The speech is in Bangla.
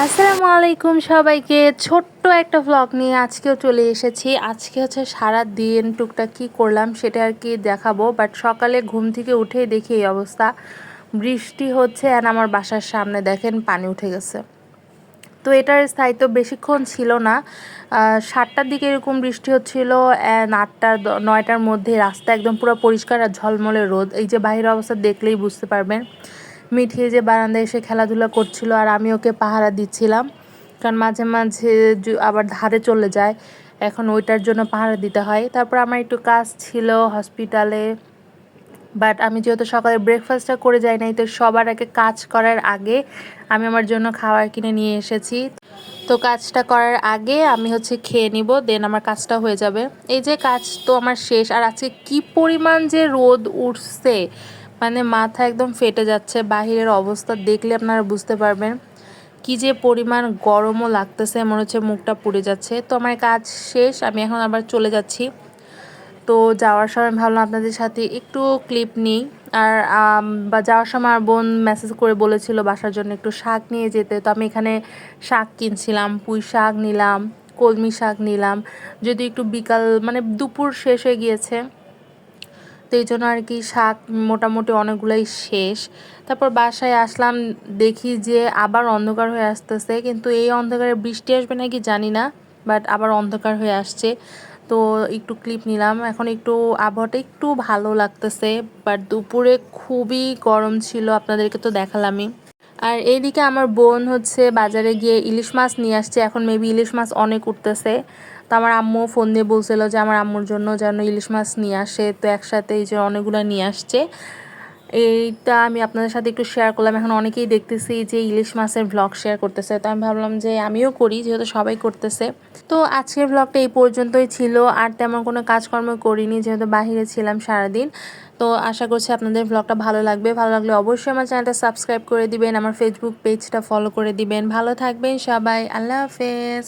আসসালামু আলাইকুম সবাইকে। ছোট্ট একটা ভ্লগ নিয়ে আজকেও চলে এসেছি। আজকে হচ্ছে সারাদিন টুকটাক কী করলাম সেটা আর কি দেখাবো। বাট সকালে ঘুম থেকে উঠেই দেখি এই অবস্থা, বৃষ্টি হচ্ছে আর আমার বাসার সামনে দেখেন পানি উঠে গেছে। তো এটার স্থায়িত্ব বেশিক্ষণ ছিল না, 7টার দিকে এরকম বৃষ্টি হচ্ছিল, 8টা 9টার মধ্যে রাস্তা একদম পুরো পরিষ্কার আর ঝলমলে রোদ। এই যে বাইরের অবস্থা দেখলেই বুঝতে পারবেন। মিঠিয়ে যে বারান্দায় এসে খেলাধুলা করছিল আর আমি ওকে পাহারা দিচ্ছিলাম, কারণ মাঝে মাঝে আবার ধারে চলে যায়, এখন ওইটার জন্য পাহারা দিতে হয়। তারপর আমার একটু কাজ ছিল হসপিটালে, বাট আমি যেহেতু সকালে ব্রেকফাস্টটা করে যাই নাই, তো সবার আগে কাজ করার আগে আমি আমার জন্য খাবার কিনে নিয়ে এসেছি। তো কাজটা করার আগে আমি হচ্ছে খেয়ে নিব, দেন আমার কাজটা হয়ে যাবে। এই যে কাজ তো আমার শেষ। আর আজকে কি পরিমাণ যে রোদ উঠছে, মানে মাথা একদম ফেটে যাচ্ছে। বাহিরের অবস্থা দেখলে আপনারা বুঝতে পারবেন কি যে পরিমাণ গরমও লাগতেছে, মনে হচ্ছে মুখটা পুড়ে যাচ্ছে। তো আমার কাজ শেষ, আমি এখন আবার চলে যাচ্ছি। তো যাওয়ার সময় ভাবলাম আপনাদের সাথে একটু ক্লিপ নিই। আর বা যাওয়ার সময় আমার বোন মেসেজ করে বলেছিল বাসার জন্য একটু শাক নিয়ে যেতে। তো আমি এখানে শাক কিনছিলাম, পুঁই শাক নিলাম, কলমি শাক নিলাম, যদি একটু বিকাল মানে দুপুর শেষ হয়ে গিয়েছে, তো এই জন্য আর কি শাক মোটামুটি অনেকগুলোই শেষ। তারপর বাসায় আসলাম, দেখি যে আবার অন্ধকার হয়ে আসতেছে, কিন্তু এই অন্ধকারে বৃষ্টি আসবে নাকি জানি না, বাট আবার অন্ধকার হয়ে আসছে। তো একটু ক্লিপ নিলাম, এখন একটু আবহাওয়াটা একটু ভালো লাগতেছে, বাট দুপুরে খুবই গরম ছিল, আপনাদেরকে তো দেখালামই। আর এইদিকে আমার বোন হচ্ছে বাজারে গিয়ে ইলিশ মাছ নিয়ে আসছে, এখন মেবি ইলিশ মাছ অনেক উঠতেছে। তো আমার আম্মু ফোন দিয়ে বলছিল যে আমার আম্মুর জন্য যেন ইলিশ মাছ নিয়ে আসে, তো একসাথে এই যে অনেকগুলো নিয়ে আসছে। এইটা আমি আপনাদের সাথে একটু শেয়ার করলাম। এখন অনেকেই দেখতেছি যে ইলিশ মাছের ভ্লগ শেয়ার করতেছে, তো আমি ভাবলাম যে আমিও করি, যেহেতু সবাই করতেছে। তো আজকের ভ্লগটা এই পর্যন্তই ছিল, আর তেমন কোনো কাজকর্ম করিনি যেহেতু বাহিরে ছিলাম সারাদিন। তো আশা করছি আপনাদের ভ্লগটা ভালো লাগবে। ভালো লাগলে অবশ্যই আমার চ্যানেলটা সাবস্ক্রাইব করে দিবেন, আমার ফেসবুক পেজটা ফলো করে দিবেন। ভালো থাকবেন সবাই, আল্লাহ হাফেজ।